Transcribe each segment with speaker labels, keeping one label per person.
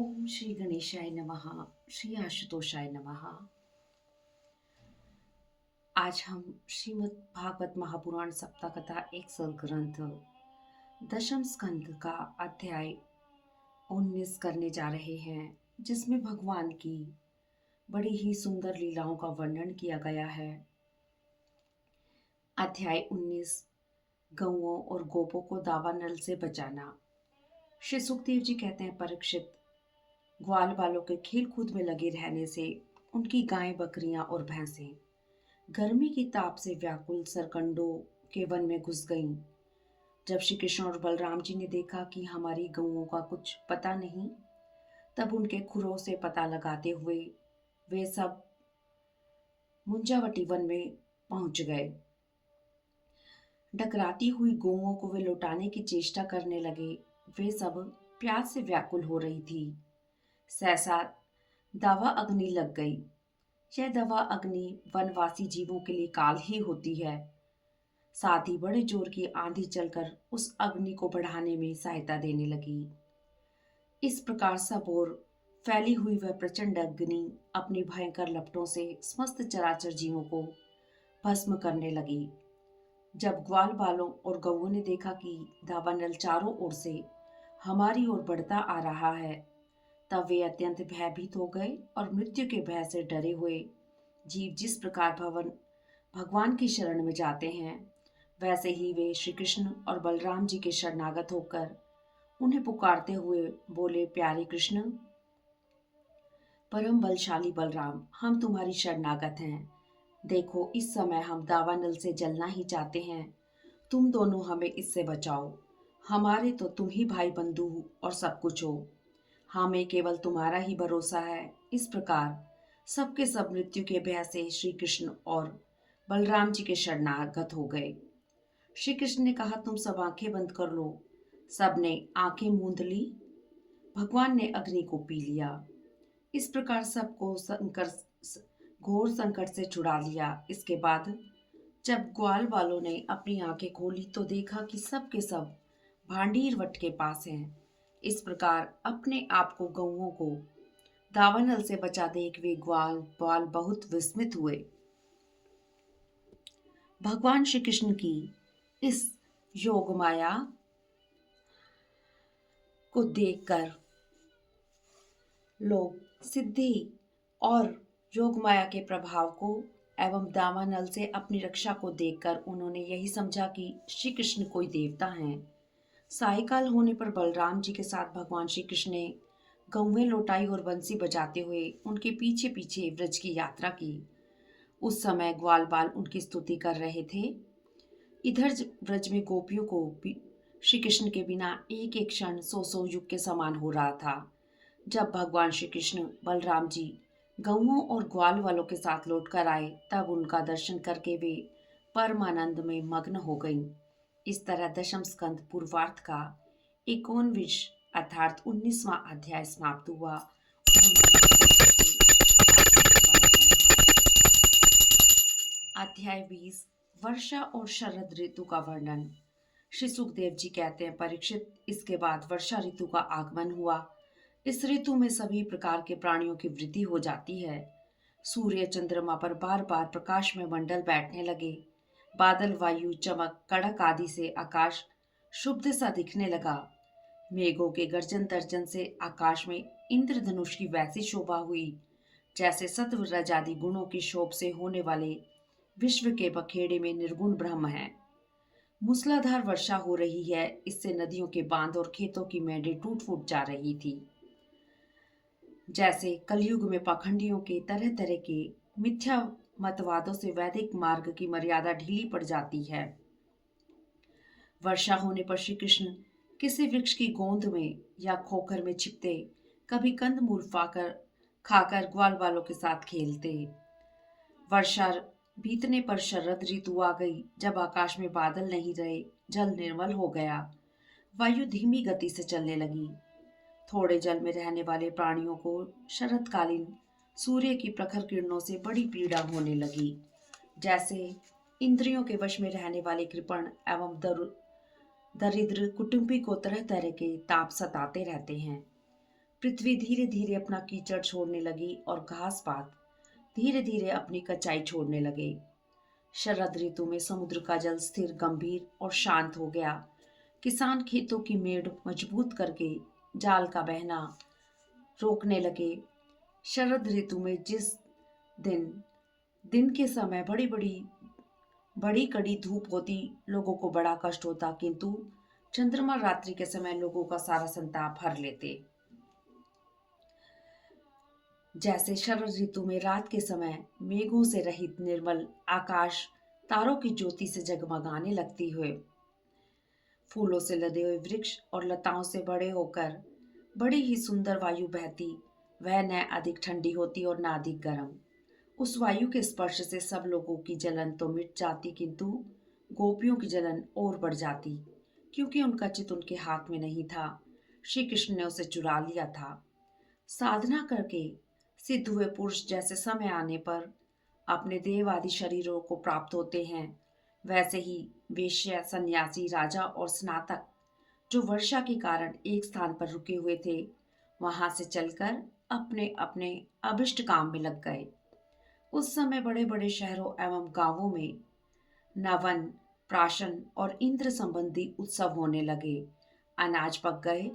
Speaker 1: ओम श्री गणेशाय नमः। श्री आशुतोषाय नमः। आज हम श्रीमद् भागवत महापुराण सप्ताह कथा एक ग्रंथ दशम स्कंद का अध्याय 19 करने जा रहे हैं, जिसमें भगवान की बड़ी ही सुंदर लीलाओं का वर्णन किया गया है। अध्याय 19, गौओं और गोपों को दावानल से बचाना। श्री सुखदेव जी कहते हैं, परीक्षित, ग्वाल बालों के खेल कूद में लगे रहने से उनकी गायें, बकरियां और भैंसें गर्मी की ताप से व्याकुल सरकंडों के वन में घुस गईं। जब श्री कृष्ण और बलराम जी ने देखा कि हमारी गऊओं का कुछ पता नहीं, तब उनके खुरों से पता लगाते हुए वे सब मुंजावटी वन में पहुंच गए। डकराती हुई गऊओं को वे लौटाने की चेष्टा करने लगे। वे सब प्यास से व्याकुल हो रही थी। सहसा दावा अग्नि लग गई। यह दवा अग्नि वनवासी जीवों के लिए काल ही होती है। साथ ही बड़े जोर की आंधी चलकर उस अग्नि को बढ़ाने में सहायता देने लगी। इस प्रकार सब ओर फैली हुई वह प्रचंड अग्नि अपनी भयंकर लपटों से समस्त चराचर जीवों को भस्म करने लगी। जब ग्वाल बालों और गौओं ने देखा कि दावानल चारों ओर से हमारी ओर बढ़ता आ रहा है, तब वे अत्यंत भयभीत हो गए और मृत्यु के भय से डरे हुए जीव जिस प्रकार भगवान की शरण में जाते हैं, वैसे ही वे श्री कृष्ण और बलराम जी के शरणागत होकर उन्हें पुकारते हुए बोले, प्यारे कृष्ण, परम बलशाली बलराम, हम तुम्हारी शरणागत हैं। देखो, इस समय हम दावानल से जलना ही चाहते हैं। तुम दोनों हमें इससे बचाओ। हमारे तो तुम ही भाई बंधु और सब कुछ हो। हमें केवल तुम्हारा ही भरोसा है। इस प्रकार सबके सब मृत्यु के भय से श्री कृष्ण और बलराम जी के शरणागत हो गए। श्री कृष्ण ने कहा, तुम सब आंखें बंद कर लो। सबने आंखें मूंद ली। भगवान ने अग्नि को पी लिया। इस प्रकार सबको घोर संकट से छुड़ा लिया। इसके बाद जब ग्वाल वालों ने अपनी आंखें खोली तो देखा कि सब के सब भांडीर वट के पास हैं। इस प्रकार अपने आप को, गऊओं को दावानल से बचा देख वे ग्वाल बाल बहुत विस्मित हुए। भगवान श्री कृष्ण की इस योग माया को देखकर लोग सिद्धि और योग माया के प्रभाव को एवं दावानल से अपनी रक्षा को देखकर उन्होंने यही समझा कि श्री कृष्ण कोई देवता हैं। सायकाल होने पर बलराम जी के साथ भगवान श्री कृष्ण ने गौवें लौटाई और बंसी बजाते हुए उनके पीछे पीछे व्रज की यात्रा की। उस समय ग्वाल बाल उनकी स्तुति कर रहे थे। इधर व्रज में गोपियों को श्री कृष्ण के बिना एक एक क्षण सौ सौ युग के समान हो रहा था। जब भगवान श्री कृष्ण बलराम जी गऊओं और ग्वाल वालों के साथ लौटकर आए, तब उनका दर्शन करके वे परमानंद में मग्न हो गईं। इस तरह दशम स्कंद पूर्वार्ध का 19 अर्थात 19वां अध्याय समाप्त हुआ। अध्याय 20, वर्षा और शरद ऋतु का वर्णन। श्री सुखदेव जी कहते हैं, परीक्षित, इसके बाद वर्षा ऋतु का आगमन हुआ। इस ऋतु में सभी प्रकार के प्राणियों की वृद्धि हो जाती है। सूर्य चंद्रमा पर बार बार प्रकाश में मंडल बैठने लगे। बादल, वायु, चमक, कड़क आदि से आकाश शुभ्र सा दिखने लगा। मेघों के गर्जन तर्जन से आकाश में इंद्रधनुष की वैसी शोभा हुई जैसे सत्व रजादि गुणों की शोभ से होने वाले विश्व के बखेड़े में निर्गुण ब्रह्म है। मूसलाधार वर्षा हो रही है। इससे नदियों के बांध और खेतों की मेंढें टूट फूट जा रही थी। जैसे कलयुग में पाखंडियों के तरह तरह के मिथ्या मतवादों से वैदिक मार्ग की मर्यादा ढीली पड़ जाती है। वर्षा होने पर श्री कृष्ण किसी वृक्ष की गोंद में या खोखर में छिपते, कभी कंद मूल खाकर ग्वाल वालों के साथ खेलते। वर्षा बीतने पर शरद ऋतु आ गई। जब आकाश में बादल नहीं रहे, जल निर्मल हो गया, वायु धीमी गति से चलने लगी। थोड़े जल में रहने वाले प्राणियों को शरतकालीन सूर्य की प्रखर किरणों से बड़ी पीड़ा होने लगी। जैसे इंद्रियों के वश में रहने वाले कृपण एवं दरिद्र कुटुंबी को तरह तरह के ताप सताते रहते हैं। पृथ्वी धीरे धीरे अपना कीचड़ छोड़ने लगी और घास पात धीरे धीरे अपनी कचाई छोड़ने लगे। शरद ऋतु में समुद्र का जल स्थिर, गंभीर और शांत हो गया। किसान खेतों की मेड़ मजबूत करके जाल का बहना रोकने लगे। शरद ऋतु में जिस दिन दिन के समय बड़ी कड़ी धूप होती, लोगों को बड़ा कष्ट होता, किंतु चंद्रमा रात्रि के समय लोगों का सारा संताप हर लेते। जैसे शरद ऋतु में रात के समय मेघों से रहित निर्मल आकाश तारों की ज्योति से जगमगाने लगती हुए, फूलों से लदे हुए वृक्ष और लताओं से बड़े होकर बड़ी ही सुंदर वायु बहती, वह न अधिक ठंडी होती और न अधिक गर्म। उस वायु के स्पर्श से सब लोगों की जलन तो मिट जाती, किंतु गोपियों की जलन और बढ़ जाती, क्योंकि उनका चित उनके हाथ में नहीं था। श्री कृष्ण ने उसे चुरा लिया था। साधना करके सिद्ध हुए पुरुष जैसे समय आने पर अपने देव आदि शरीरों को प्राप्त होते हैं, वैसे ही वेश्या, सन्यासी, राजा और स्नातक जो वर्षा के कारण एक स्थान पर रुके हुए थे, वहां से चलकर अपने अपने अभिष्ट काम में लग गए। उस समय बड़े बड़े शहरों एवं गांवों में नवन, प्राशन और इंद्र संबंधी उत्सव होने लगे। अनाज पक गए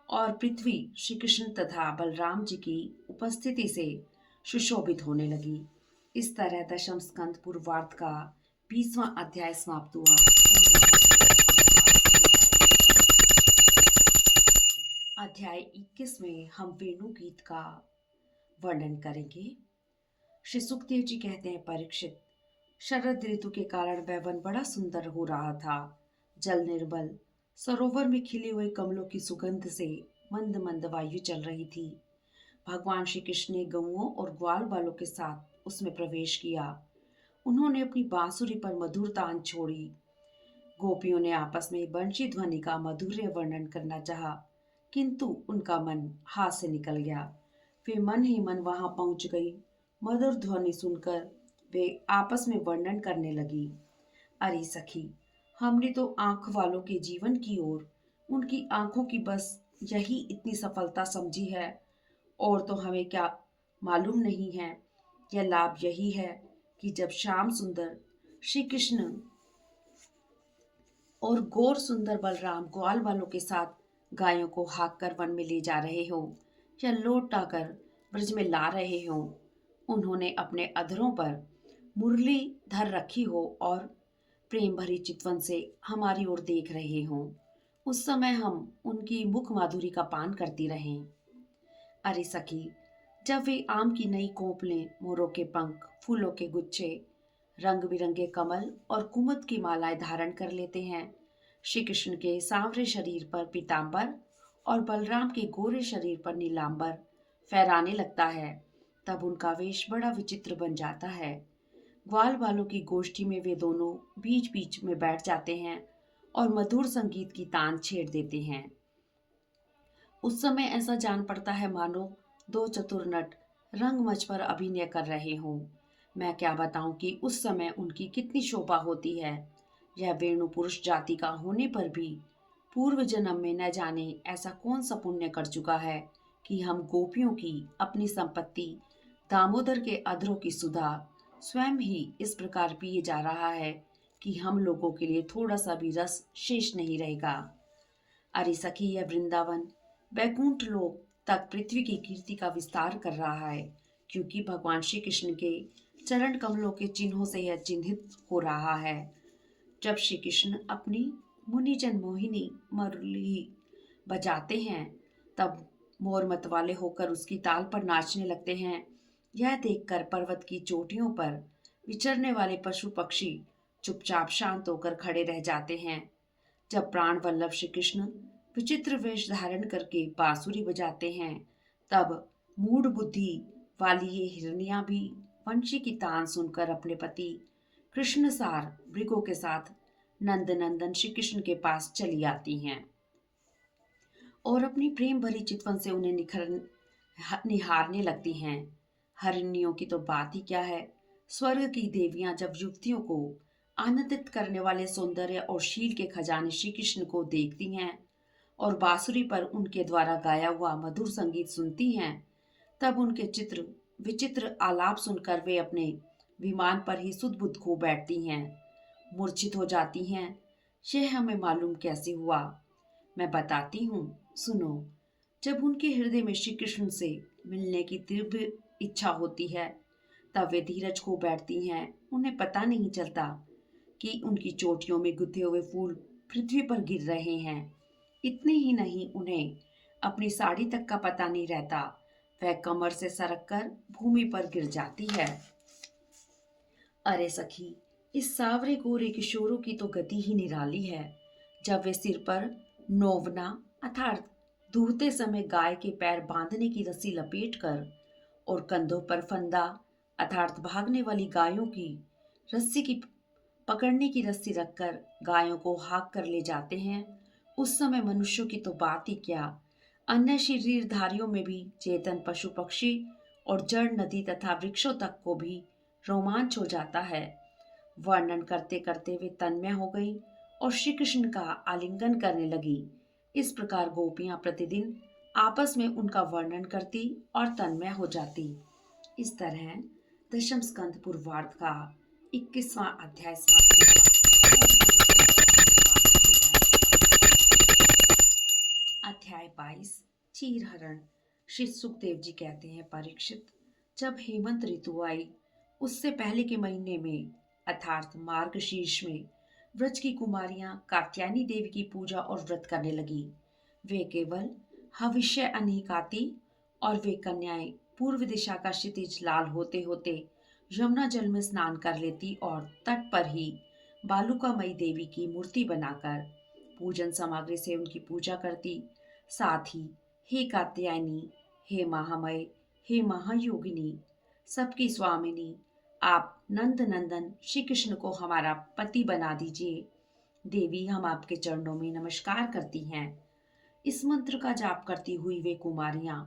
Speaker 1: और पृथ्वी श्री कृष्ण तथा बलराम जी की उपस्थिति से सुशोभित होने लगी। इस तरह दशम स्कंद पूर्वार्ध का 20वां अध्याय समाप्त हुआ। अध्याय 21 में हम वेणु गीत का वर्णन करेंगे। श्री सुखदेव जी कहते हैं, परीक्षित, शरद ऋतु के कारण वह वन बड़ा सुंदर हो रहा था। जल निर्मल, सरोवर में खिले हुए कमलों की सुगंध से मंद मंद वायु चल रही थी। भगवान श्री कृष्ण ने गऊओं और ग्वाल बालों के साथ उसमें प्रवेश किया। उन्होंने अपनी बांसुरी पर मधुर तान छोड़ी। गोपियों ने आपस में बंशी ध्वनि का मधुर्य वर्णन करना चाहा, किंतु उनका मन हाथ से निकल गया। वे मन ही मन वहां पहुंच गई। मधुर ध्वनि सुनकर वे आपस में वर्णन करने लगी। अरे सखी, हमने तो आंख वालों के जीवन की ओर उनकी आंखों की बस यही इतनी सफलता समझी है, और तो हमें क्या मालूम नहीं है। यह लाभ यही है कि जब श्याम सुंदर श्री कृष्ण और गौर सुंदर बलराम ग्वाल वालों के साथ गायों को हाँक कर वन में ले जा रहे हो या लौटाकर ब्रज में ला रहे हो, उन्होंने अपने अधरों पर मुरली धर रखी हो और प्रेम भरी चितवन से हमारी ओर देख रहे हो, उस समय हम उनकी मुख माधुरी का पान करती रहें। अरे सखी, जब वे आम की नई कोपलें, मोरों के पंख, फूलों के गुच्छे, रंग बिरंगे कमल और कुमुद की मालाएं धारण कर लेते हैं, श्री कृष्ण के सांवरे शरीर पर पीतांबर और बलराम के गोरे शरीर पर नीलांबर फहराने लगता है, तब उनका वेश बड़ा विचित्र बन जाता है। ग्वाल वालों की गोष्ठी में वे दोनों बीच बीच में बैठ जाते हैं और मधुर संगीत की तान छेड़ देते हैं। उस समय ऐसा जान पड़ता है मानो दो चतुर नट रंगमंच पर अभिनय कर रहे हों। मैं क्या बताऊं कि उस समय उनकी कितनी शोभा होती है। यह वेणु पुरुष जाति का होने पर भी पूर्व जन्म में न जाने ऐसा कौन सा पुण्य कर चुका है कि हम गोपियों की अपनी संपत्ति दामोदर के अधरों की सुधा स्वयं ही इस प्रकार पिए जा रहा है कि हम लोगों के लिए थोड़ा सा भी रस शेष नहीं रहेगा। अरे सखी, यह वृंदावन वैकुंठ लोक तक पृथ्वी की कीर्ति का विस्तार कर रहा है, क्योंकि भगवान श्री कृष्ण के चरण कमलों के चिन्हों से यह चिन्हित हो रहा है। जब श्री कृष्ण अपनी मुनिजन मोहिनी मुरली बजाते हैं, तब मोर मतवाले होकर उसकी ताल पर नाचने लगते हैं। यह देखकर पर्वत की चोटियों पर विचरने वाले पशु पक्षी चुपचाप शांत होकर खड़े रह जाते हैं। जब प्राण वल्लभ श्री कृष्ण विचित्र वेश धारण करके बांसुरी बजाते हैं, तब मूढ़ बुद्धि वाली ये हिरनियां भी वंशी की तान सुनकर अपने पति कृष्णसार मृगों के साथ नंद नंदन श्री कृष्ण के पास चली आती हैं और अपनी प्रेम भरी चितवन से उन्हें निहारने लगती हैं। हरिणियों की तो बात ही क्या है। स्वर्ग की देवियां जब युवतियों को आनंदित करने वाले सौंदर्य और शील के खजाने श्री कृष्ण को देखती हैं और बांसुरी पर उनके द्वारा गाया हुआ मधुर संगीत सुनती हैं, तब उनके चित्र विचित्र आलाप सुनकर वे अपने विमान पर ही सुध-बुध खो बैठती हैं, मूर्छित हो जाती हैं। यह हमें मालूम कैसे हुआ? मैं बताती हूँ, सुनो। जब उनके हृदय में श्री कृष्ण से मिलने की तीव्र इच्छा होती है, तब वे धीरज खो बैठती हैं। उन्हें पता नहीं चलता कि उनकी चोटियों में गुथे हुए फूल पृथ्वी पर गिर रहे हैं। इतने ही नहीं, उन्हें अपनी साड़ी तक का पता नहीं रहता। वह कमर से सरक कर भूमि पर गिर जाती है। अरे सखी, इस सावरे गोरे किशोरों की तो गति ही निराली है। जब वे सिर पर नोवना अर्थात दूहते समय गाय के पैर बांधने की रस्सी लपेटकर और कंधों पर फंदा अर्थात भागने वाली गायों की रस्सी की पकड़ने की रस्सी रखकर गायों को हाँक कर ले जाते हैं, उस समय मनुष्यों की तो बात ही क्या, अन्य शरीरधारियों में भी, चेतन पशु पक्षी और जड़ नदी तथा वृक्षों तक को भी रोमांच हो जाता है। वर्णन करते करते वे तन्मय हो गई और श्री कृष्ण का आलिंगन करने लगी। इस प्रकार गोपियां प्रतिदिन आपस में उनका वर्णन करती और तन्मय हो जाती। इस तरह दशम स्कंद पूर्वार्ध का 21वां अध्याय समाप्त हुआ। अध्याय 22 चीरहरण। श्री सुखदेव जी कहते हैं, परीक्षित, जब हेमंत ऋतु आई, उससे पहले के महीने में अर्थात मार्गशीर्ष में व्रज की कुमारियां कात्यायनी देवी की पूजा और व्रत करने लगी। वे केवल हविष्य अन्न खाती और वे कन्याएं पूर्व दिशा का क्षितिज लाल होते होते यमुना जल में स्नान कर लेती और तट पर ही बालुकामयी देवी की मूर्ति बनाकर पूजन सामग्री से उनकी पूजा करती। साथ ही हे कात्यायनी, हे महामय, हे महायोगिनी, सबकी स्वामिनी, आप नंद नंदन श्री कृष्ण को हमारा पति बना दीजिए। देवी, हम आपके चरणों में नमस्कार करती हैं। इस मंत्र का जाप करती हुई वे कुमारियां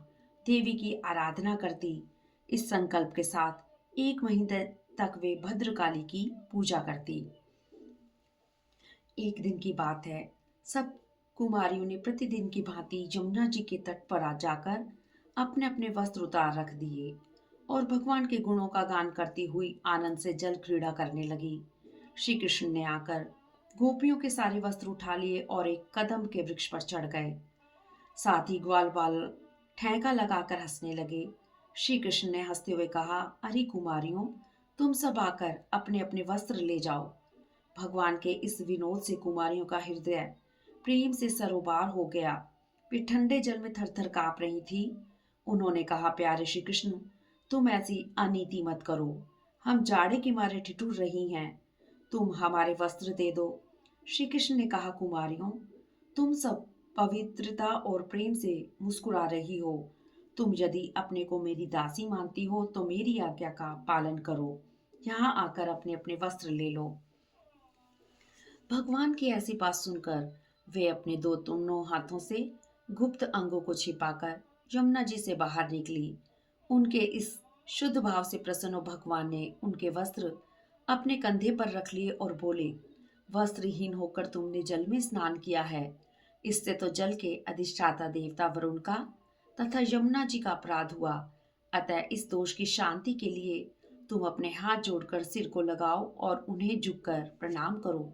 Speaker 1: देवी की आराधना करती। इस संकल्प के साथ 1 महीने तक वे भद्रकाली की पूजा करती। एक दिन की बात है, सब कुमारियों ने प्रतिदिन की भांति यमुना जी के तट पर आ जाकर अपने अपने वस्त्र उतार रख दिए और भगवान के गुणों का गान करती हुई आनंद से जल क्रीड़ा करने लगी। श्री कृष्ण ने आकर गोपियों के सारे वस्त्र उठा लिए और एक कदम के वृक्ष पर चढ़ गए। साथ ही ग्वाल बाल ठेंगा लगाकर हंसने लगे। श्री कृष्ण ने हंसते हुए कहा, अरे कुमारियों, तुम सब आकर अपने अपने वस्त्र ले जाओ। भगवान के इस विनोद से कुमारियों का हृदय प्रेम से सरोबार हो गया। वे ठंडे जल में थरथर कांप रही थी। उन्होंने कहा, प्यारे श्री कृष्ण, तुम ऐसी अनीति मत करो। हम जाड़े के मारे ठिठुर रही हैं। तुम हमारे वस्त्र दे दो। श्री कृष्ण ने कहा, कुमारियों, तुम सब पवित्रता और प्रेम से मुस्कुरा रही हो। तुम यदि अपने को मेरी दासी मानती हो तो मेरी आज्ञा का पालन करो। यहाँ आकर अपने अपने वस्त्र ले लो। भगवान की ऐसी बात सुनकर वे अपने दोनों हाथों से गुप्त अंगों को छिपाकर यमुना जी से बाहर निकली। उनके इस शुद्ध भाव से प्रसन्न भगवान ने उनके वस्त्र अपने कंधे पर रख लिए और बोले, वस्त्रहीन होकर तुमने जल में स्नान किया है। इससे तो जल के अधिष्ठाता देवता वरुण का तथा यमुना जी का अपराध हुआ। अतः इस दोष की शांति के लिए तुम अपने हाथ जोड़कर सिर को लगाओ और उन्हें झुककर प्रणाम करो।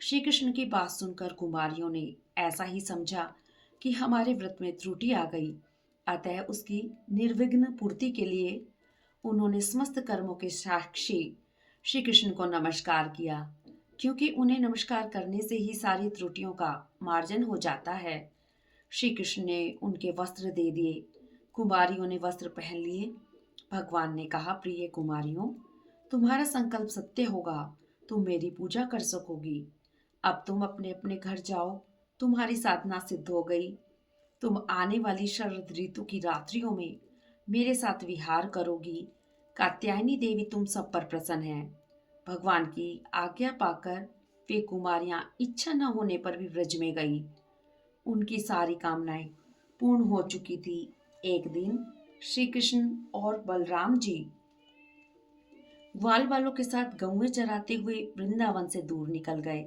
Speaker 1: श्री कृष्ण की बात सुनकर कुमारियों ने ऐसा ही समझा कि हमारे व्रत में त्रुटि आ गई। अतः उसकी निर्विघ्न पूर्ति के लिए उन्होंने समस्त कर्मों के साक्षी श्री कृष्ण को नमस्कार किया, क्योंकि उन्हें नमस्कार करने से ही सारी त्रुटियों का मार्जन हो जाता है। श्री कृष्ण ने उनके वस्त्र दे दिए। कुमारियों ने वस्त्र पहन लिए। भगवान ने कहा, प्रिय कुमारियों, तुम्हारा संकल्प सत्य होगा, तुम मेरी पूजा कर सकोगी। अब तुम अपने अपने घर जाओ, तुम्हारी साधना सिद्ध हो गई। तुम आने वाली शरद ऋतु की रात्रियों में मेरे साथ विहार करोगी। कात्यायनी देवी तुम सब पर प्रसन्न है। भगवान की आज्ञा पाकर वे कुमारियां इच्छा न होने पर भी व्रज में गई। उनकी सारी कामनाएं पूर्ण हो चुकी थी। एक दिन श्री कृष्ण और बलराम जी ग्वाल बालों के साथ गौएं चराते हुए वृंदावन से दूर निकल गए।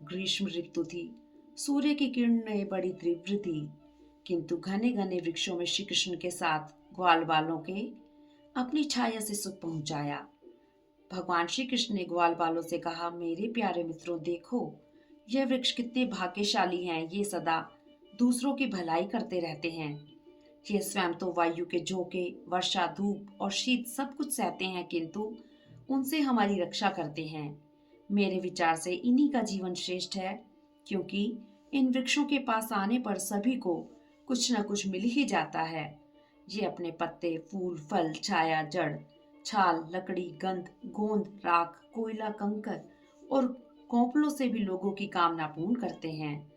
Speaker 1: ग्रीष्म ऋतु थी। सूर्य की किरणें बड़ी तीव्र थी, किंतु घने घने वृक्षों में श्री कृष्ण के साथ ग्वाल बालों के अपनी छाया से सुख पहुंचाया। भगवान श्री कृष्ण ने ग्वाल बालों से कहा, मेरे प्यारे मित्रों, देखो यह वृक्ष कितने भाग्यशाली हैं। ये सदा दूसरों की भलाई करते रहते हैं। ये स्वयं तो वायु के झोंके, वर्षा, धूप और शीत सब कुछ सहते हैं, किंतु उनसे हमारी रक्षा करते हैं। मेरे विचार से इन्हीं का जीवन श्रेष्ठ है, क्योंकि इन वृक्षों के पास आने पर सभी को कुछ न कुछ मिल ही जाता है। ये अपने पत्ते, फूल, फल, छाया, जड़, छाल, लकड़ी, गंध, गोंद, राख, कोयला, कंकर और कौपलों से भी लोगों की कामना पूर्ण करते हैं।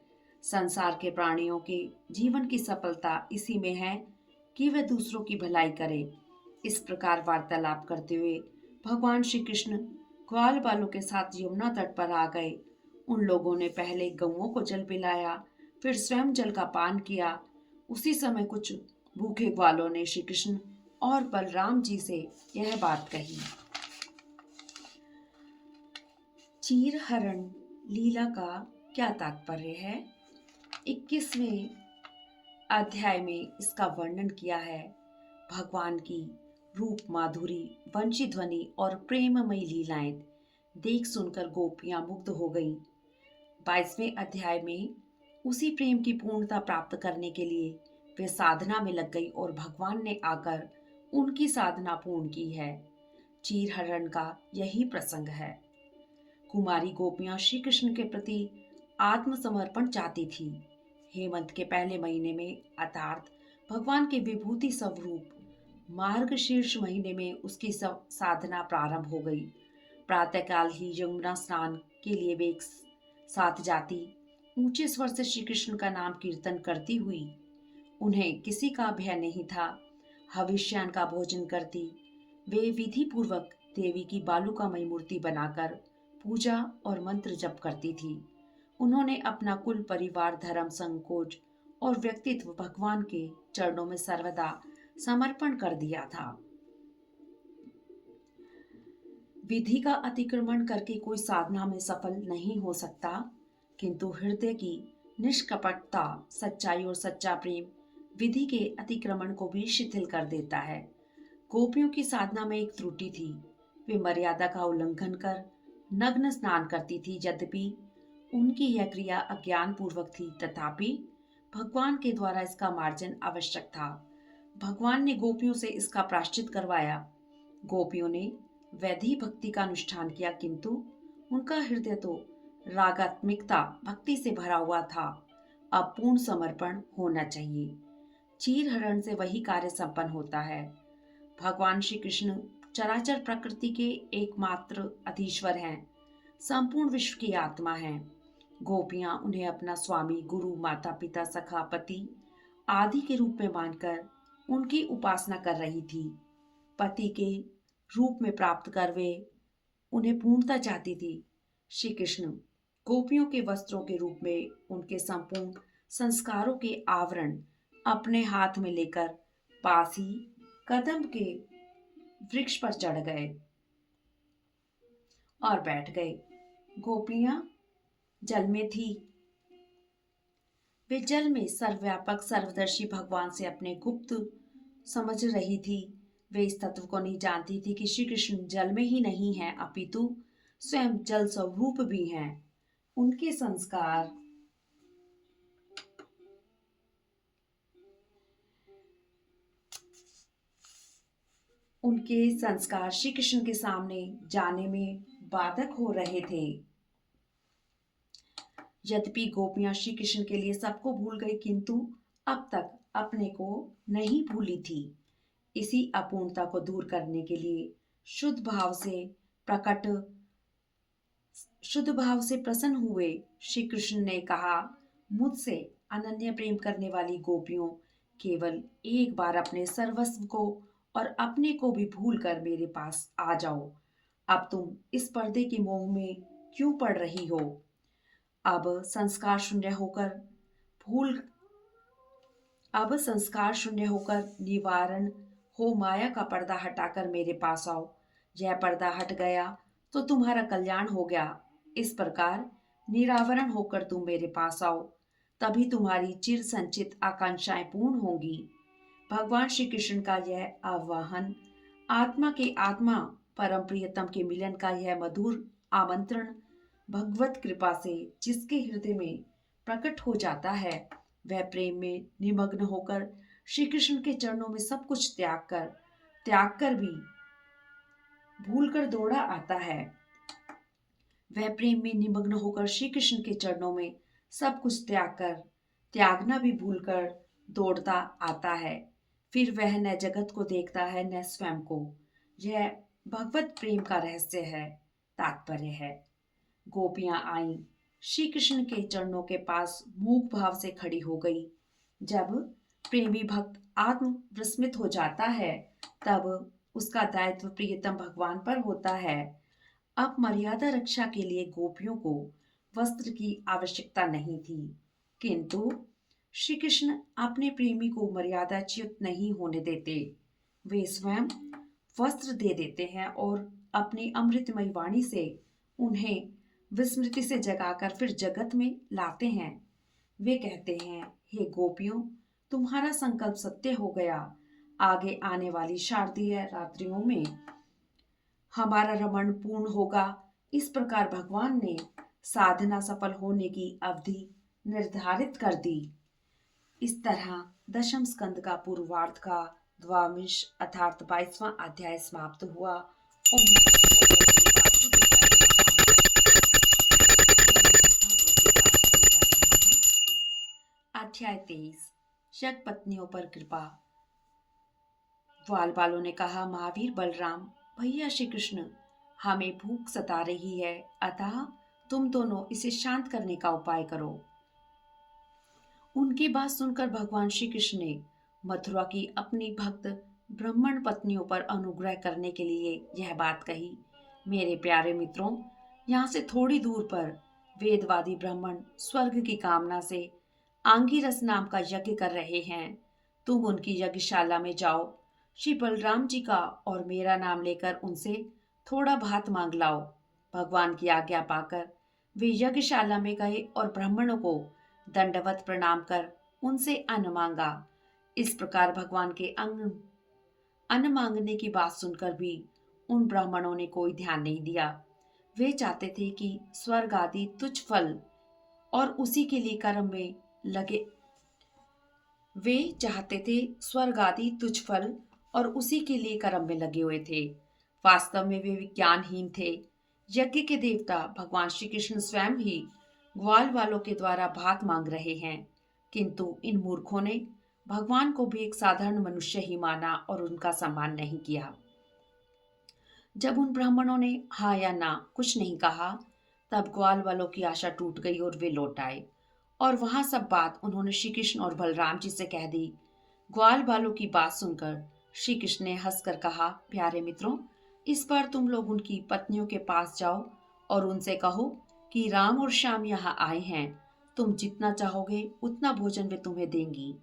Speaker 1: संसार के प्राणियों के जीवन की सफलता इसी में है कि वे दूसरों की भलाई करे। इस प्रकार वार्तालाप करते हुए भगवान श्री कृष्ण ग्वाल बालों के साथ यमुना तट पर आ गए। उन लोगों ने पहले गौओं को जल पिलाया, फिर स्वयं जल का पान किया। उसी समय कुछ भूखे ग्वालों ने श्री कृष्ण और बलराम जी से यह बात कही। चीर हरण लीला का क्या तात्पर्य है? 21वें अध्याय में इसका वर्णन किया है। भगवान की रूप माधुरी, वंशी ध्वनि और प्रेममयी लीलाएं देख सुनकर गोपियां मुग्ध हो गईं। 22वें अध्याय में उसी प्रेम की पूर्णता प्राप्त करने के लिए वे साधना में लग गई और भगवान ने आकर उनकी साधना पूर्ण की है। चीर हरण का यही प्रसंग है। कुमारी गोपियां श्री कृष्ण के प्रति आत्मसमर्पण चाहती थी। हेमंत के पहले महीने में अर्थात भगवान के विभूति स्वरूप मार्गशीर्ष महीने में उसकी साधना प्रारंभ हो गई। प्रातःकाल ही यमुना स्नान के लिए वे एक साथ जाती, ऊंचे स्वर से श्री कृष्ण का नाम कीर्तन करती हुई। उन्हें किसी का भय नहीं था। हविष्यान का भोजन करती, वे विधि पूर्वक देवी की बालुकामयी मूर्ति बनाकर पूजा और मंत्र जप करती थी। उन्होंने अपना कुल, परिवार, धर्म, संकोच और व्यक्तित्व भगवान के चरणों में सर्वदा समर्पण कर दिया था। विधि का अतिक्रमण करके कोई साधना में सफल नहीं हो सकता, किंतु हृदय की निष्कपटता, सच्चाई और सच्चा प्रेम विधि के अतिक्रमण को भी शिथिल कर देता है। गोपियों की साधना में एक त्रुटि थी। वे मर्यादा का उल्लंघन कर नग्न स्नान करती थी। यद्यपि उनकी यह क्रिया अज्ञान पूर्वक थी, तथापि भगवान के द्वारा इसका मार्जन आवश्यक था। भगवान ने गोपियों से इसका प्रायश्चित करवाया। गोपियों ने वैधि भक्ति का अनुष्ठान किया, किंतु उनका हृदय तो रागात्मिकता भक्ति से भरा हुआ था। अब पूर्ण समर्पण होना चाहिए। चीर हरण से वही कार्य संपन्न होता है। भगवान श्री कृष्ण चराचर प्रकृति के एकमात्र अधीश्वर हैं, संपूर्ण विश्व की आत्मा हैं। गोपियां उन्हें अपना स्वामी, गुरु, माता पिता, सखा, पति आदि के रूप में मानकर उनकी उपासना कर रही थी। पति के रूप में प्राप्त कर वे उन्हें पूर्णता चाहती थी। श्री कृष्ण गोपियों के वस्त्रों के रूप में उनके संपूर्ण संस्कारों के आवरण अपने हाथ में लेकर पास ही कदम्ब के वृक्ष पर चढ़ गए और बैठ गए। गोपियां जल में थी। वे जल में सर्वव्यापक, सर्वदर्शी भगवान से अपने गुप्त समझ रही थी। वे इस तत्व को नहीं जानती थी कि श्री कृष्ण जल में ही नहीं है, अपितु स्वयं जल स्वरूप भी हैं। उनके संस्कार श्री कृष्ण के सामने जाने में बाधक हो रहे थे। यद्यपि गोपियां श्री कृष्ण के लिए सबको भूल गई, किंतु अब तक अपने को नहीं भूली थी। इसी अपूर्णता को दूर करने के लिए शुद्ध भाव से प्रसन्न हुए श्री कृष्ण ने कहा, मुझसे अनन्य प्रेम करने वाली गोपियों, केवल एक बार अपने सर्वस्व को और अपने को भी भूल कर मेरे पास आ जाओ। अब तुम इस पर्दे के मोह में क्यों पड़ रही हो? अब संस्कार शून्य होकर निवारण हो माया का पर्दा हटाकर मेरे पास आओ। यह पर्दा हट गया तो तुम्हारा कल्याण हो गया। इस प्रकार निरावरण होकर तुम मेरे पास आओ, तभी तुम्हारी चिर संचित आकांक्षाएं पूर्ण होंगी। भगवान श्री कृष्ण का यह आह्वान, आत्मा के आत्मा परम प्रियतम के मिलन का यह मधुर आमंत्रण, भगवत कृपा से जिसके हृदय में प्रकट हो जाता है, वह प्रेम में निमग्न होकर श्री कृष्ण के चरणों में सब कुछ त्याग कर भी भूलकर दौड़ा आता है। वह प्रेम में निमग्न होकर श्री कृष्ण के चरणों में सब कुछ त्यागना भी भूलकर दौड़ता आता है। फिर वह न जगत को देखता है न स्वयं को। यह भगवत प्रेम का रहस्य है, तात्पर्य है। गोपियां आईं, श्री कृष्ण के चरणों के पास मूक भाव से खड़ी हो गई। जब प्रेमी भक्त आत्म विस्मित हो जाता है, तब उसका दायित्व प्रियतम भगवान पर होता है। अब मर्यादा रक्षा के लिए गोपियों को वस्त्र की आवश्यकता नहीं थी, किंतु श्री कृष्ण अपने प्रेमी को मर्यादाच्युत नहीं होने देते। वे स्वयं वस्त्र दे देते हैं और अपनी अमृतमयी वाणी से उन्हें विस्मृति से जगाकर फिर जगत में लाते हैं। वे कहते हैं, हे गोपियों, तुम्हारा संकल्प सत्य हो गया। आगे आने वाली शारदीय रात्रियों में हमारा रमण पूर्ण होगा। इस प्रकार भगवान ने साधना सफल होने की अवधि निर्धारित कर दी। इस तरह दशम स्कंद का पूर्वार्ध का द्वादश अर्थात 22वां अध्याय समाप्त हुआ। ओम नमः भगवते वासुदेवाय नमः। अध्याय 23 शक पत्नियों पर कृपा। ग्वाल बालों ने कहा, महावीर बलराम, भैया श्री कृष्ण, हमें भूख सता रही है, अतः तुम दोनों इसे शांत करने का उपाय करो। उनकी बात सुनकर भगवान श्री कृष्ण ने मथुरा की अपनी भक्त ब्राह्मण पत्नियों पर अनुग्रह करने के लिए यह बात कही। मेरे प्यारे मित्रों, यहाँ से थोड़ी दूर पर वेदवादी ब्राह्मण स्वर्ग की कामना से आंगिरस नाम का यज्ञ कर रहे हैं। तुम उनकी यज्ञशाला में जाओ, श्री बलराम जी का और मेरा नाम लेकर उनसे थोड़ा भात मांग लाओ। भगवान की आज्ञा पाकर वे यज्ञशाला में गए और ब्राह्मणों को दंडवत प्रणाम कर उनसे अन्न मांगा। इस प्रकार भगवान के अन्न मांगने की बात सुनकर भी उन ब्राह्मणों ने कोई ध्यान नहीं दिया। वे चाहते थे कि स्वर्ग आदि तुच्छ फल और उसी के लिए कर्म में लगे वे चाहते थे स्वर्ग आदि तुच्छ फल और उसी के लिए कर्म में लगे हुए थे। वास्तव में वे विज्ञानहीन थे। यज्ञ के देवता भगवान श्री कृष्ण स्वयं ही ग्वाल वालों के द्वारा भात मांग रहे हैं, किंतु इन मूर्खों ने भगवान को भी एक साधारण मनुष्य ही माना और उनका सम्मान नहीं किया। जब उन ब्राह्मणों ने हाँ या ना कुछ नहीं कहा, तब ग्वाल वालों की आशा टूट गई और वे लौट आए और वहां सब बात उन्होंने श्री कृष्ण और बलराम जी से कह दी। ग्वाल बालों की बात सुनकर श्री कृष्ण ने हंसकर कहा, प्यारे मित्रों, इस बार तुम लोग उनकी पत्नियों के पास जाओ और उनसे कहो कि राम और श्याम यहाँ आए हैं। तुम जितना चाहोगे उतना भोजन वे तुम्हें देंगी।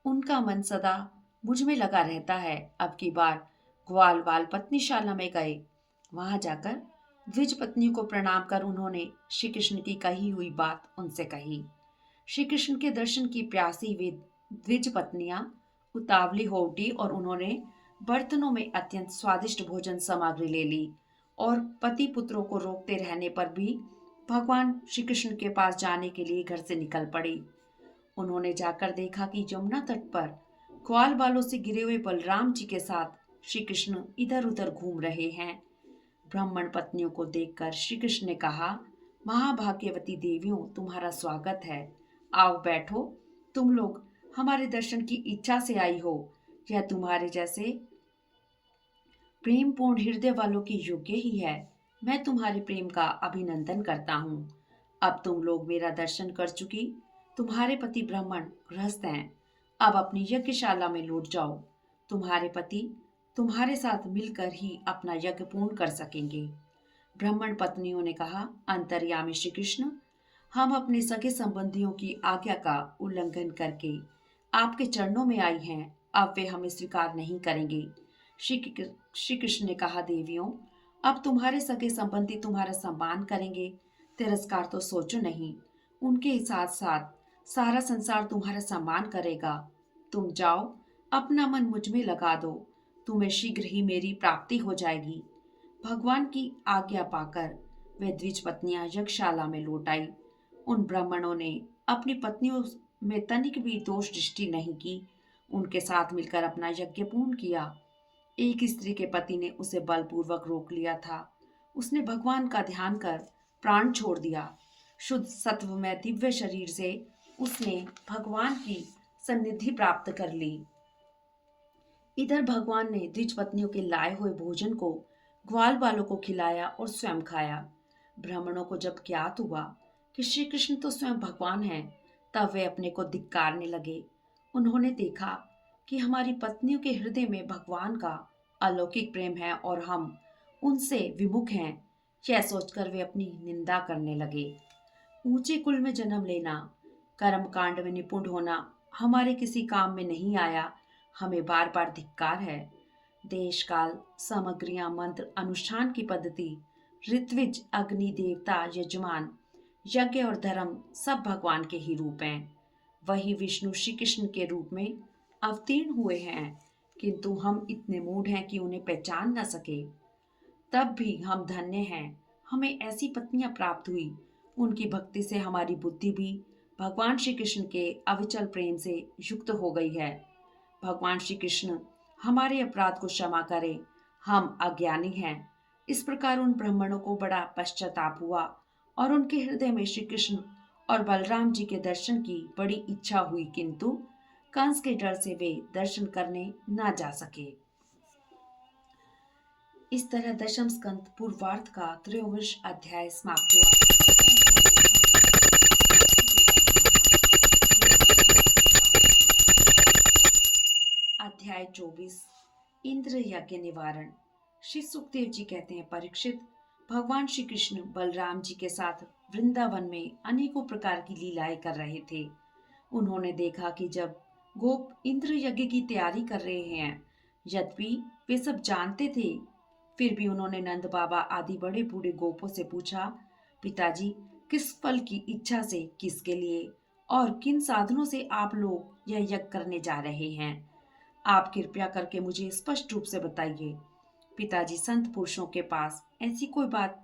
Speaker 1: उनका मन सदा मुझ में लगा रहता है। अब की बार ग्वाल बाल पत्नीशाला में गए। वहां जाकर द्विज पत्नियों को प्रणाम कर उन्होंने श्री कृष्ण की कही हुई बात उनसे कही। श्री कृष्ण के दर्शन की प्यासी वे द्विज पत्नियां उतावली हो उठी और उन्होंने बर्तनों में अत्यंत स्वादिष्ट भोजन सामग्री ले ली और पति पुत्रों को रोकते रहने पर भी भगवान श्री कृष्ण के पास जाने के लिए घर से निकल पड़ी। उन्होंने जाकर देखा कि यमुना तट पर ग्वाल बालों से गिरे हुए बलराम जी के साथ श्री कृष्ण इधर उधर घूम रहे हैं। ब्राह्मण पत्नियों को देखकर श्री कृष्ण ने कहा, महाभाग्यवती देवियों, तुम्हारा स्वागत है। आओ बैठो। तुम लोग हमारे दर्शन की इच्छा से आई हो। यह तुम्हारे जैसे प्रेम पूर्ण हृदय वालों के योग्य ही है। मैं तुम्हारे प्रेम का अभिनंदन करता हूँ। अब तुम लोग मेरा दर्शन कर चुकी। तुम्हारे पति ब्राह्मण गृहस्थ हैं। अब अपनी यज्ञशाला में लौट जाओ। तुम्हारे पति तुम्हारे साथ मिलकर ही अपना यज्ञ पूर्ण कर सकेंगे। ब्राह्मण पत्नियों ने कहा, अंतर्यामी श्री कृष्ण, हम अपने सगे संबंधियों की आज्ञा का उल्लंघन करके आपके चरणों में आई हैं। अब वे हमें स्वीकार नहीं करेंगे। श्री कृष्ण ने कहा, देवियों, अब तुम्हारे सगे संबंधी तुम्हारा सम्मान करेंगे। तिरस्कार तो सोचो नहीं। उनके साथ साथ सारा संसार तुम्हारा सम्मान करेगा। तुम जाओ, अपना मन मुझ में लगा दो, तुम्हें शीघ्र ही मेरी प्राप्ति हो जाएगी। भगवान की आज्ञा पाकर वे द्विज पत्नियां यज्ञशाला में लौट आई। उन ब्राह्मणों ने अपनी पत्नियों में तनिक भी दोष दृष्टि नहीं की, उनके साथ मिलकर अपना यज्ञ पूर्ण किया। एक स्त्री के पति ने उसे बलपूर्वक रोक लिया था। उसने भगवान का ध्यान कर प्राण छोड़ दिया। शुद्ध सत्व में दिव्य शरीर से उसने भगवान की सन्निधि प्राप्त कर ली। इधर भगवान ने द्विज पत्नियों के लाए हुए भोजन को ग्वाल बालों को खिलाया और स्वयं खाया। ब्राह्मणों को जब ज्ञात हुआ कि श्री कृष्ण तो स्वयं भगवान हैं, तब वे अपने को धिक्कारने लगे। उन्होंने देखा कि हमारी पत्नियों के हृदय में भगवान का अलौकिक प्रेम है और हम उनसे विमुख हैं। यह सोचकर वे अपनी निंदा करने लगे। ऊंचे कुल में जन्म लेना, कर्म कांड में निपुण होना हमारे किसी काम में नहीं आया, हमें बार बार धिक्कार है। देश काल, सामग्रियां, मंत्र, अनुष्ठान की पद्धति, ऋत्विज, अग्नि देवता, यजमान, यज्ञ और धर्म सब भगवान के ही रूप हैं। वही विष्णु श्री कृष्ण के रूप में अवतीर्ण हुए हैं, किंतु हम इतने मूढ़ हैं कि उन्हें पहचान न सके। तब भी हम धन्य हैं, हमें ऐसी पत्नियां प्राप्त हुई। उनकी भक्ति से हमारी बुद्धि भी भगवान श्री कृष्ण के अविचल प्रेम से युक्त हो गई है। भगवान श्री कृष्ण हमारे अपराध को क्षमा करें, हम अज्ञानी हैं। इस प्रकार उन ब्राह्मणों को बड़ा पश्चाताप हुआ और उनके हृदय में श्री कृष्ण और बलराम जी के दर्शन की बड़ी इच्छा हुई, किंतु कंस के डर से वे दर्शन करने न जा सके। इस तरह दशम स्कंद पूर्वार्ध का त्रयोदश अध्याय समाप्त हुआ। अध्याय 24 इंद्र यज्ञ निवारण। श्री सुखदेव जी कहते हैं, परीक्षित, भगवान श्री कृष्ण बलराम जी के साथ वृंदावन में अनेकों प्रकार की लीलाएं कर रहे थे। उन्होंने देखा कि जब गोप इंद्र यज्ञ की तैयारी कर रहे हैं, यद्यपि वे सब जानते थे, फिर भी उन्होंने नंद बाबा आदि बड़े बूढ़े गोपों से पूछा, पिताजी, किस फल की इच्छा से, किसके लिए और किन साधनों से आप लोग यह यज्ञ करने जा रहे हैं? आप कृपया करके मुझे स्पष्ट रूप से बताइए। पिताजी, संत पुरुषों के पास ऐसी कोई बात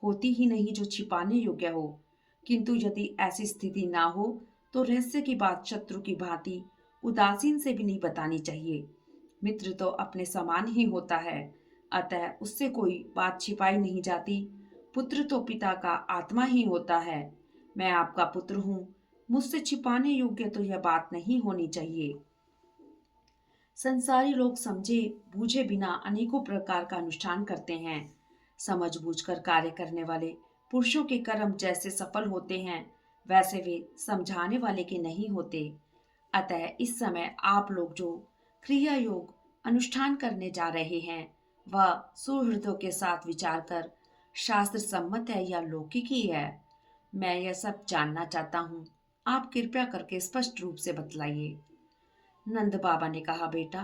Speaker 1: होती ही नहीं जो छिपाने योग्य हो, किंतु यदि ऐसी स्थिति ना हो तो रहस्य की बात शत्रु की भांति उदासीन से भी नहीं बतानी चाहिए। मित्र तो अपने समान ही होता है, अतः उससे कोई बात छिपाई नहीं जाती। पुत्र तो पिता का आत्मा ही होता है। मैं आपका पुत्र हूँ, मुझसे छिपाने योग्य तो यह बात नहीं होनी चाहिए। संसारी लोग समझे बूझे बिना अनेकों प्रकार का अनुष्ठान करते हैं। समझ बूझकर कार्य करने वाले पुरुषों के कर्म जैसे सफल होते हैं, वैसे वे समझाने वाले के नहीं होते। अतः इस समय आप लोग जो क्रिया योग अनुष्ठान करने जा रहे हैं, वह सुहृदों के साथ विचार कर शास्त्र सम्मत है या लौकिक ही है? मैं यह सब जानना चाहता हूँ। आप कृपया करके स्पष्ट रूप से बतलाइए। नंद बाबा ने कहा, बेटा,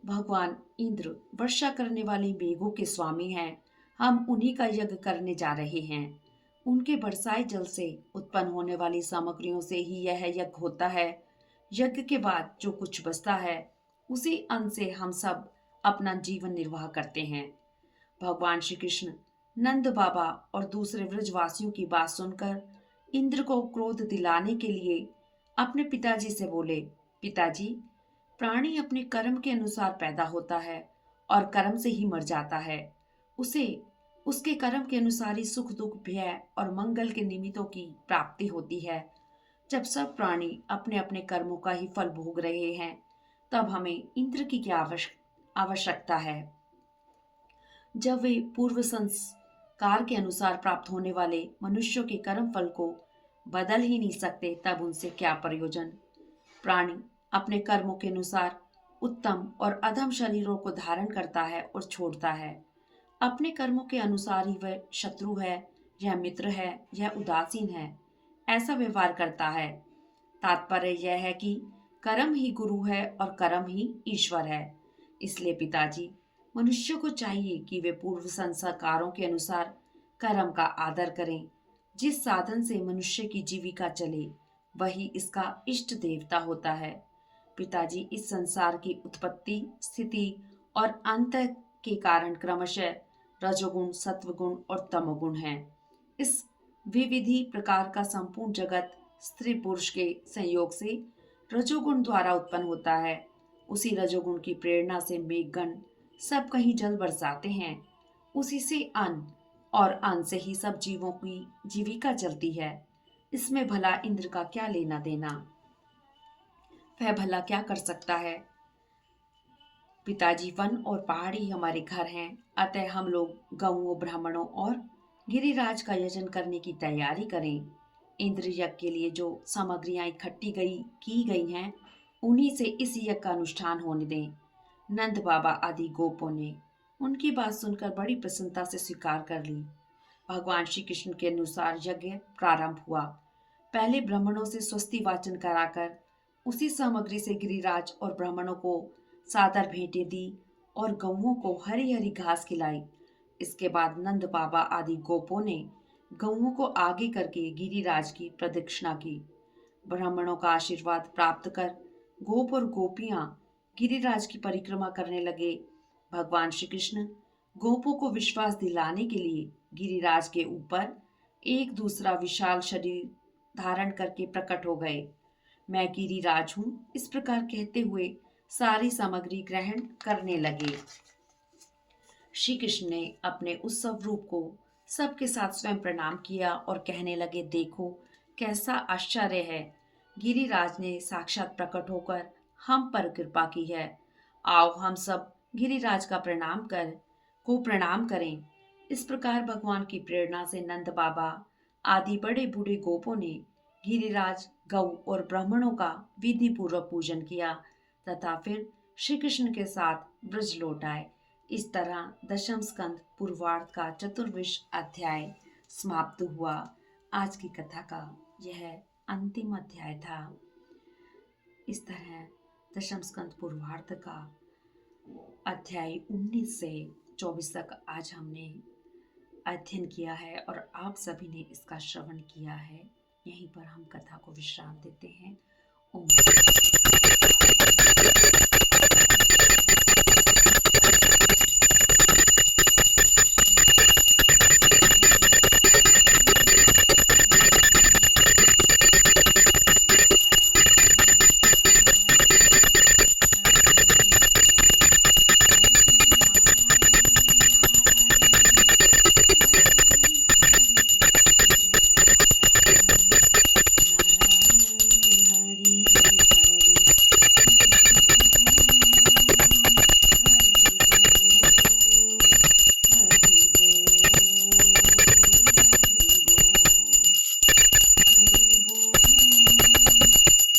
Speaker 1: भगवान इंद्र वर्षा करने वाले मेघों के स्वामी हैं। हम उन्हीं का यज्ञ करने जा रहे हैं। उनके बरसाए जल से उत्पन्न होने वाली सामग्रियों से ही यह यज्ञ होता है। यज्ञ के बाद जो कुछ बचता है, उसी अन्न से हम सब अपना जीवन निर्वाह करते हैं। भगवान श्री कृष्ण नंद बाबा और दूसरे व्रजवासियों की बात सुनकर इंद्र को क्रोध दिलाने के लिए अपने पिताजी से बोले, पिताजी, प्राणी अपने कर्म के अनुसार पैदा होता है और कर्म से ही मर जाता है। उसे उसके कर्म के अनुसार ही सुख दुख भय और मंगल के निमित्तों की प्राप्ति होती है। जब सब प्राणी अपने अपने कर्मों का ही फल भोग रहे हैं, तब हमें इंद्र की क्या आवश्यकता है? जब वे पूर्व संस्कार के अनुसार प्राप्त होने वाले मनुष्यों के कर्म फल को बदल ही नहीं सकते, तब उनसे क्या प्रयोजन? प्राणी अपने कर्मों के अनुसार उत्तम और अधम शरीरों को धारण करता है और छोड़ता है। अपने कर्मों के अनुसार ही वह शत्रु है, यह मित्र है, यह उदासीन है, ऐसा व्यवहार करता है। तात्पर्य यह है कि कर्म ही गुरु है और कर्म ही ईश्वर है। इसलिए पिताजी, मनुष्य को चाहिए कि वे पूर्व संस्कारों के अनुसार कर्म का आदर करें। जिस साधन से मनुष्य की जीविका चले वही इसका इष्ट देवता होता है। पिताजी इस संसार की उत्पत्ति, स्थिति और अंत के कारण क्रमशः रजोगुण, सत्वगुण और तमोगुण हैं। इस विविधि प्रकार का संपूर्ण जगत स्त्री पुरुष के संयोग से रजोगुण द्वारा उत्पन्न होता है। उसी रजोगुण की प्रेरणा से मेघगण सब कहीं जल बरसाते हैं। उसी से अन्न और अन्न से ही सब जीवों की जीविका चलती है। इसमें भला इंद्र का क्या लेना देना? वह भला क्या कर सकता है? पिताजी, वन और पहाड़ी हमारे घर हैं, अतः हम लोग गौओं, ब्राह्मणों और गिरिराज का यजन करने की तैयारी करें। इंद्र यज्ञ के लिए जो सामग्रियां इकट्ठी की गई हैं, उन्हीं से इस यज्ञ का अनुष्ठान होने दें। नंद बाबा आदि गोपों ने उनकी बात सुनकर बड़ी प्रसन्नता से स्वीकार कर ली। भगवान श्री कृष्ण के अनुसार यज्ञ प्रारंभ हुआ। पहले ब्राह्मणों से स्वस्ति वाचन कराकर उसी सामग्री से गिरिराज और ब्राह्मणों को सादर भेंटें दी और गौओं को हरी हरी घास खिलाई। इसके बाद नंद बाबा आदि गोपों ने गौओं को आगे करके गिरिराज की प्रदक्षिणा की। ब्राह्मणों का आशीर्वाद प्राप्त कर गोप और गोपियां गिरिराज की परिक्रमा करने लगे। भगवान श्री कृष्ण गोपों को विश्वास दिलाने के लिए गिरिराज के ऊपर एक दूसरा विशाल शरीर धारण करके प्रकट हो गए। मैं गिरिराज हूं, इस प्रकार कहते हुए सारी सामग्री ग्रहण करने लगे। श्री कृष्ण ने अपने उस स्वरूप को सबके साथ स्वयं प्रणाम किया और कहने लगे, देखो कैसा आश्चर्य है। गिरिराज ने साक्षात प्रकट होकर हम पर कृपा की है। आओ हम सब गिरिराज का प्रणाम करें। इस प्रकार भगवान की प्रेरणा से नंद बाबा आदि बड़े बूढ़े गोपों ने गिरिराज, गौ और ब्राह्मणों का विधि पूर्वक पूजन किया तथा फिर श्री कृष्ण के साथ ब्रज लौट आए। इस तरह दशम स्कंद पूर्वार्ध का 24वां अध्याय समाप्त हुआ। आज की कथा का यह अंतिम अध्याय था। इस तरह दशम स्कंद पूर्वार्ध का अध्याय 19 से 24 तक आज हमने अध्ययन किया है और आप सभी ने इसका श्रवण किया है। यहीं पर हम कथा को विश्राम देते हैं। ओम